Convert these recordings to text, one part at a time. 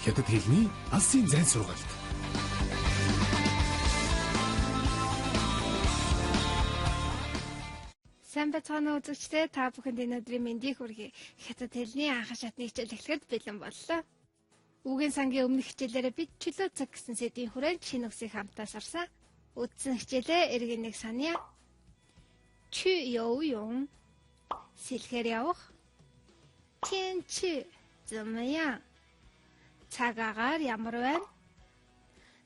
Хятад хэлний алсын зайн сургалт. Сайн байцгаана уу үзэгчдээ, та бүхэнд өнөөдрийн мэндийг хүргэе. Хятад хэлний анх шатны хичээл эхлэхэд бэлэн боллоо. Үгийн сангийн өмнөх хичээлээрээ бид чөлөө цаг гэсэн сэдвийн хүрээнд шинэ үгсийг хамтаа сурсан. Үдсэн хичээлээ эргэн нэг санья. Чү ёу юн. Сэлхээр явах. Тэн чи зэмэян. Цаг агаар ямар байна?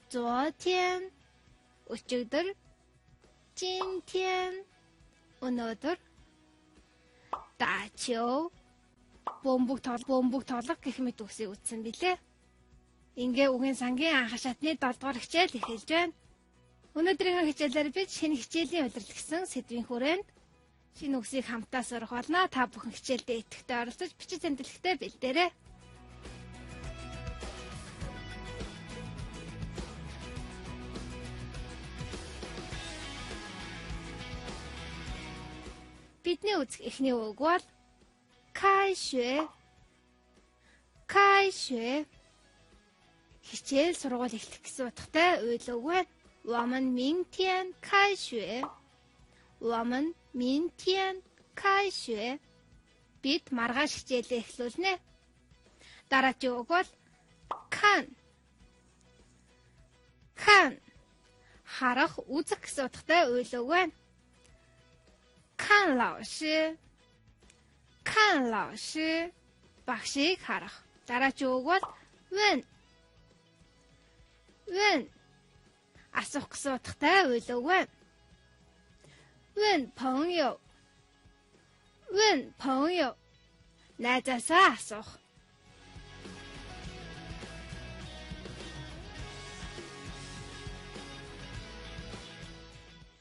Зоотен. Өчигдөр. Жинтен. Өнөөдөр. Даачөө. Бомбог тоглох гэх мэт үгсийг үтсэн билээ. Ингээ үгийн сангийн анх шатны 7 дугаар хичээл эхэлж байна. Өнөөдрийн хичээлээр бид шинэ хичээлийн удирдал гэсэн сэдвийн хүрээнд шинэ үгсийг хамтаа сурах болно. Та бүхэн хичээлдээ идэвхтэй оролцож бичиж тэмдэглэхтэй бэлдээрэй. Бидний үзэх эхний үг бол кайшвэ. Хичээл сургууль эхлэх гэсэн утгатай үйл үг байна. 我们明天开学. 我们明天开学. Бид маргааш хичээлээ эхлүүлнэ. Дараагийн үг бол kan. Харах, үзэх гэсэн утгатай үйл үг байна. 看老师. Багшийг харах. Дараагийн үг бол问. Асуух гэсэн утгатай үйл үг байна. 问朋友. Найзаасаа асуух.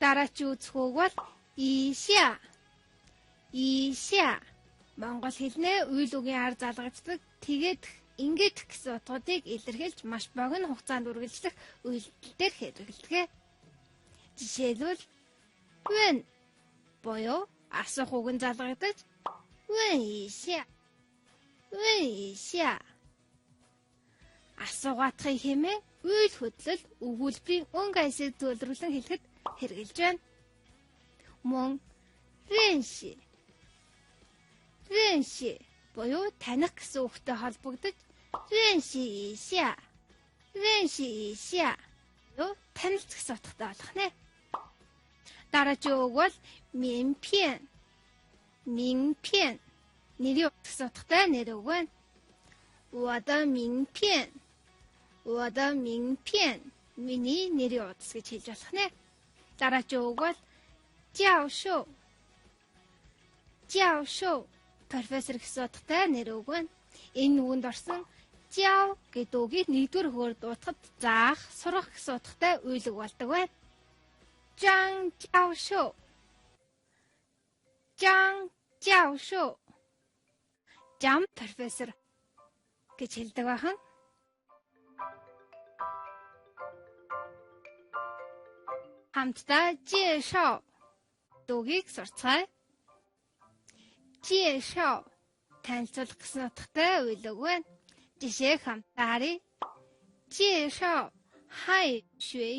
Дараагийн үзэх үг бол 一下. Монгол хэлнээ үйл үгийн ар залгаждаг, тэгээд ингээд гэсэн утгуудыг илэрхийлж маш богино хугацаанд үргэлжлэх үйлдэлээр хэрэглэдэг. Жишээлбэл when боёо асуух үгэн залгагдаж when ишя. Асуугаатхыг хэмээн үйл хөдлөл өгүүлбэрийн өнгө аясыг төлөвлөрүүлэн хэлэхэд хэрэгжилж байна. Мөн рэнши боёо таних гэсэн үгтэй холбогдож рэнши ишя. Танилц гэсэн утгатай болох нэ. Дараагийн үг бол минпен. Нэрийн утга гэсэн утгатай нэр үг байна. 我的名片. Миний нэрийн утас гэж хэлж болох нэ. Дараагийн үг бол 教授. Профессор гэсэн утгатай нэр үг байна. Энэ үгэнд орсон 教 гэдэг үгийг нэгдүгээр хөгөөр дуутахад заах, сурах гэсэн утгатай үйл үг болдог байна. 张教授. Жам профессор гэж хэлдэг байна. Хамтдаа 介绍 дуугийг сурцгаая. 介绍 танилцуулах гэсэн утгатай үйл үг байна. Жишээ хамтдаа харъя. 介绍汉语学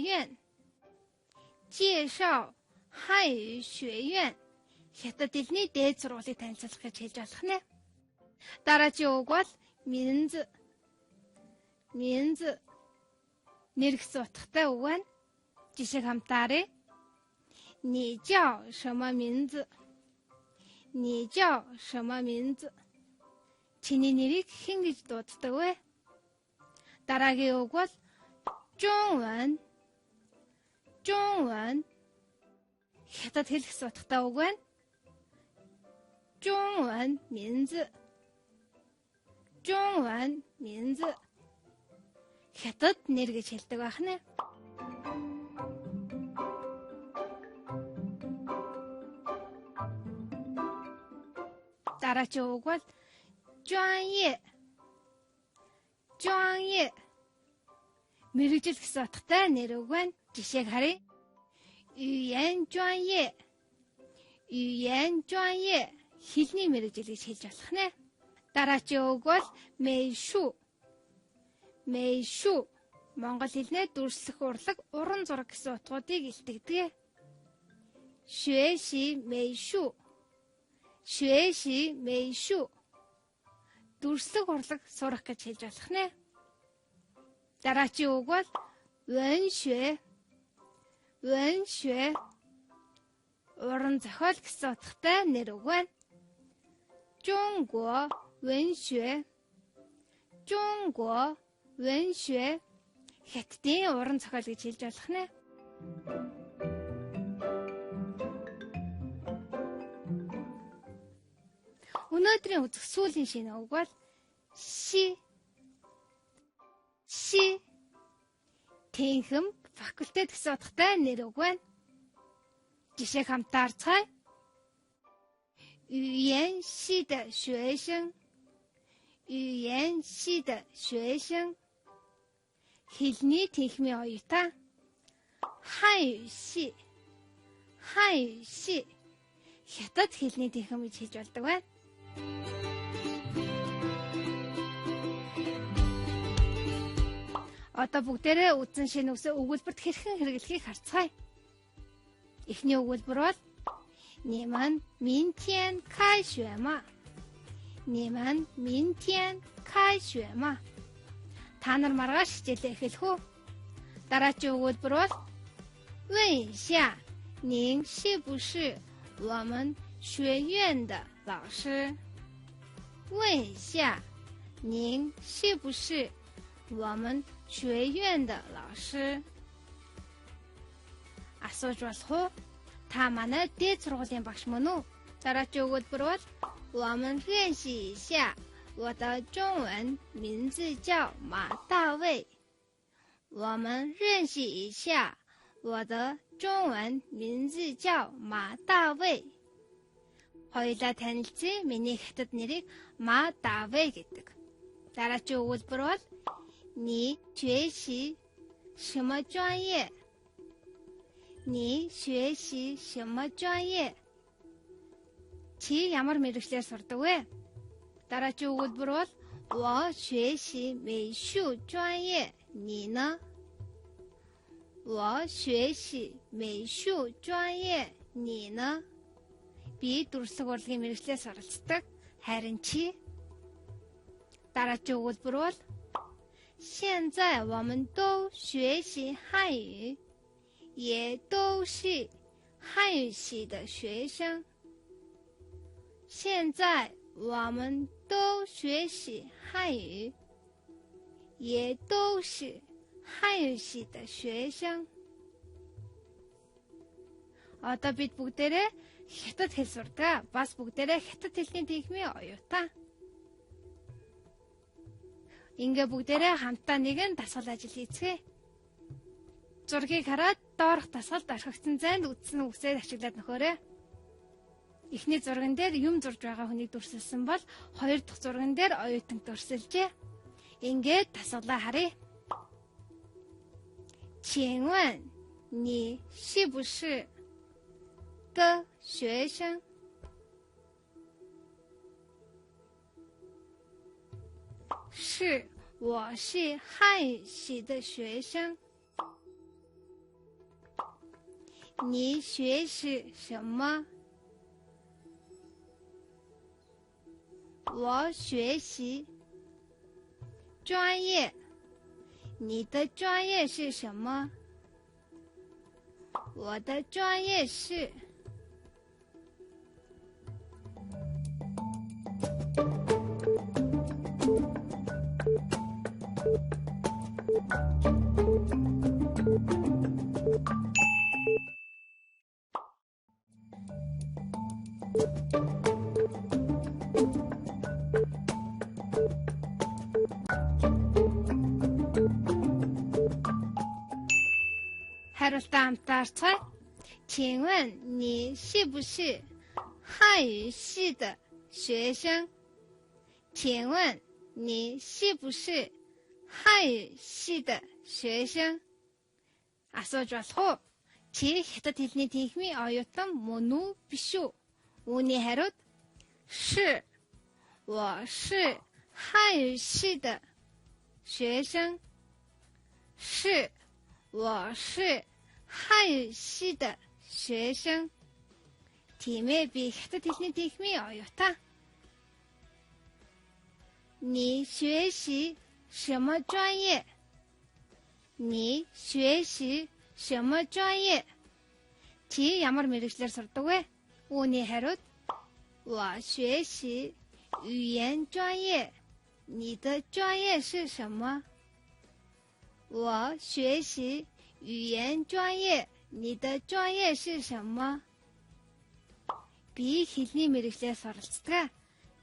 院. Хятад хэлний дээд сургуулийг танилцуулах гэж хэлж болох нэ. Дараагийн үг бол минз. Нэр гэсэн утгатай үг байна. Жишээ хамтдаа харъя. 你叫什么名字? Чиний нэрийг хэн гэж дууддаг вэ? Дараагийн үг бол 中文. Хятад хэл гэсэн утгатай үг байна. 中文名字. Хятад нэр гэж хэлдэг байна. Дараагийн үг бол 专业. Мэргэжил гэсэн утгатай нэр үг байна. Жишээг харъя. 语言专业. Хэлний мэргэжил гэж хэлж болох нэ. Дараагийн үг бол 美术. мэйшүү Монгол хэлний дүрслэх урлаг уран зураг гэсэн утгуудыг илтгэдэг. Шүэши мэйшүү. Шүэши мэйшүү. Дүрслэх урлаг сурах гэж хэлж болох нэ. Дараагийн үг бол вэншүэ. Вэншүэ. Уран зохиол гэсэн утгатай нэр үг байна. Жунго вэншүэ. Жунго вэншүэ. Хятадын уран зохиол гэж хэлж болох нэ. Өнөөдрийн үзэх сүүлийн шинэ үг бол ши. Ши. Тэнхэм факультет гэсэн утгатай нэр үг байна. Жишээг хамтаарцгаая. 语言系的学生，语言系的学生。Хэлний тэнхмийн оюутан. 汉语系，汉语系. Хятад хэлний тэнхэм гэж хэлж болдог байна. Одоо бүгдээрээ үдсэн шинэ үгсээ өгүүлбэрт хэрхэн хэрэглэхийг харцгаая. Эхний өгүүлбэр бол 你们明天开学吗？你们明天开学吗？ Та нар маргааш хичээлээ эхэлэх үү? Дараагийн өгүүлбэр бол 问一下您是不是我们学院的老师？问一下您是不是我们学院的老师？ Асууж болох уу? Та манай дээд сургуулийн багш мөн үү? Дараагийн өгүүлбэр бол 我们练习一下 我的中文名字叫马大卫。我们认识一下，我的中文名字叫马大卫。Хоёулаа танилцъя. Миний хятад нэрийг Ма Давэ гэдэг. Дараагийн өгүүлбэр бол 你学习什么专业？你学习什么专业？ Чи ямар мэргэжлээр сурдаг вэ? Дараагийн өгүүлбэр бол 我学习美术专业，你呢？我学习美术专业，你呢？ Би дүрслэг урлагийн мэргэжлээс оролцдог. Харин чи? Дараагийн өгүүлбэр бол 现在我们都学习汉语，也都是汉语系的学生。现在我们都学习汉语，也都是汉语系的学生。Одоо бид бүгдээрээ хятад хэл сурдаг. Бас бүгдээрээ хятад хэлний тэнхмийн оюутан. Ингээ бүгдээрээ хамтдаа нэгэн дасгал ажил хийцгээе. Зургийг хараад доорх дасгалд орхигдсон зайд үтсэн үгсээр ашиглаад нөхөөрэй. Эхний зурган дээр юм зурж байгаа хүнийг дүрсэлсэн бол хоёр дахь зурган дээр оюутан дүрсэлжээ. Ингээд дасгалаа харъя. 请问你是不是的学生？ 是，我是汉语系的学生。你学习什么？我学习专业。你的专业是什么？我的专业是。 하루따 암따르차? 请问你是不是汉语系的学生？请问你是不是汉语系的学生？ Асууж болох уу? Чи хятад хэлний тэнхмийн оюутан мөн үү биш үү? Үүний хариуд 是，我是汉语系的学生是我是汉语系的学生. 팀에 би хятад хэлний техникийн оюутан. 你学习什么专业? 你学习什么专业? Чи ямар мэргэжлэр сурдаг вэ? Үүний хариуд 我学习语言专业. 你的专业是什么? 我学习语言专业. 你的专业是什么? Би хэлний мэргэжлээр суралцдаг.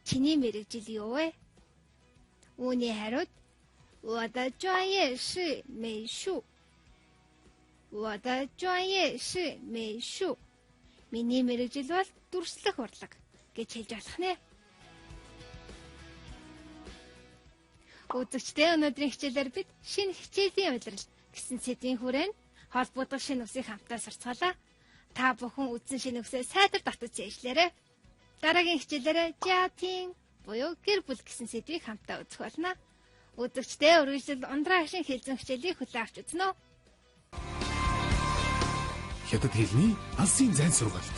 Чиний мэргэжил юу вэ? Үүний хариуд 我的专业是美术. 我的专业是美术. Миний мэргэжил бол дүрслэх урлаг гэж хэлж болох нэ. Үзэгчдээ өнөөдрийн хичээлээр бид шинэ хичээлийн улирал гэсэн сэдвийн хүрээнд холбогдох шинэ үсийг хамтдаа сурцгаалаа. Та бүхэн үзсэн шинэ үсээ сайтар татаж зээшлээрэй. Дараагийн хичээлээр жаатин буюу гэр бүл гэсэн сэдвийг хамтдаа үзэх болно. Үзэгчдээ үргэлжлэл ундраа ашин хэлзэн хичээлийг хүлээн авч үзнэ үү? Хятад хэлний алсын зайн сургаалт.